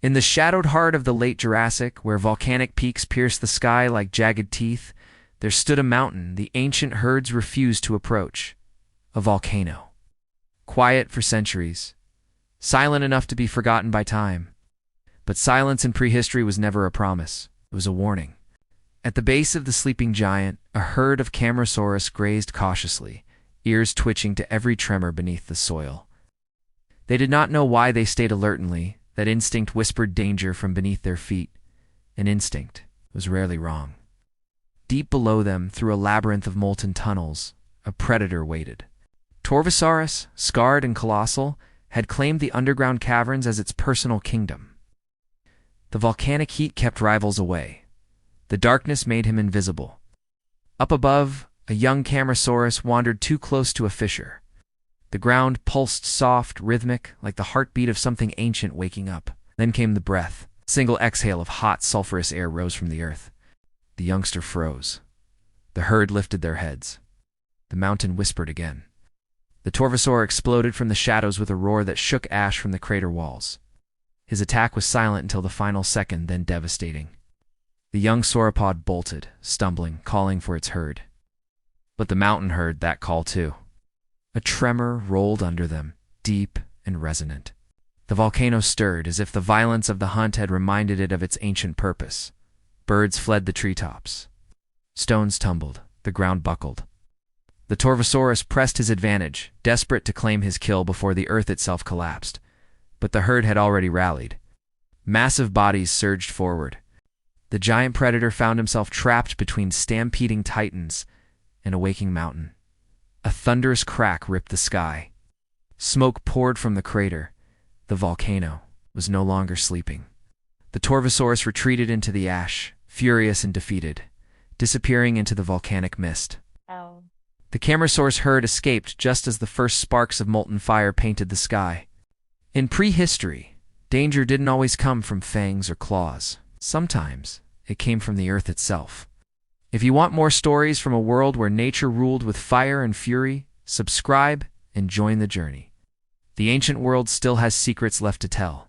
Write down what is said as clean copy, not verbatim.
In the shadowed heart of the late Jurassic, where volcanic peaks pierced the sky like jagged teeth, there stood a mountain the ancient herds refused to approach. A volcano. Quiet for centuries. Silent enough to be forgotten by time. But silence in prehistory was never a promise. It was a warning. At the base of the sleeping giant, a herd of Camarasaurus grazed cautiously, ears twitching to every tremor beneath the soil. They did not know why they stayed alertly. That instinct whispered danger from beneath their feet. An instinct was rarely wrong. Deep below them, through a labyrinth of molten tunnels, a predator waited. Torvosaurus, scarred and colossal, had claimed the underground caverns as its personal kingdom. The volcanic heat kept rivals away. The darkness made him invisible. Up above, a young Camarasaurus wandered too close to a fissure. The ground pulsed soft, rhythmic, like the heartbeat of something ancient waking up. Then came the breath. A single exhale of hot, sulphurous air rose from the earth. The youngster froze. The herd lifted their heads. The mountain whispered again. The Torvosaur exploded from the shadows with a roar that shook ash from the crater walls. His attack was silent until the final second, then devastating. The young sauropod bolted, stumbling, calling for its herd. But the mountain heard that call too. A tremor rolled under them, deep and resonant. The volcano stirred as if the violence of the hunt had reminded it of its ancient purpose. Birds fled the treetops. Stones tumbled, the ground buckled. The Torvosaurus pressed his advantage, desperate to claim his kill before the earth itself collapsed. But the herd had already rallied. Massive bodies surged forward. The giant predator found himself trapped between stampeding titans and a waking mountain. A thunderous crack ripped the sky. Smoke poured from the crater. The volcano was no longer sleeping. The Torvosaurus retreated into the ash, furious and defeated, disappearing into the volcanic mist. Oh. The Camarasaurus herd escaped just as the first sparks of molten fire painted the sky. In prehistory, danger didn't always come from fangs or claws. Sometimes it came from the earth itself. If you want more stories from a world where nature ruled with fire and fury, subscribe and join the journey. The ancient world still has secrets left to tell.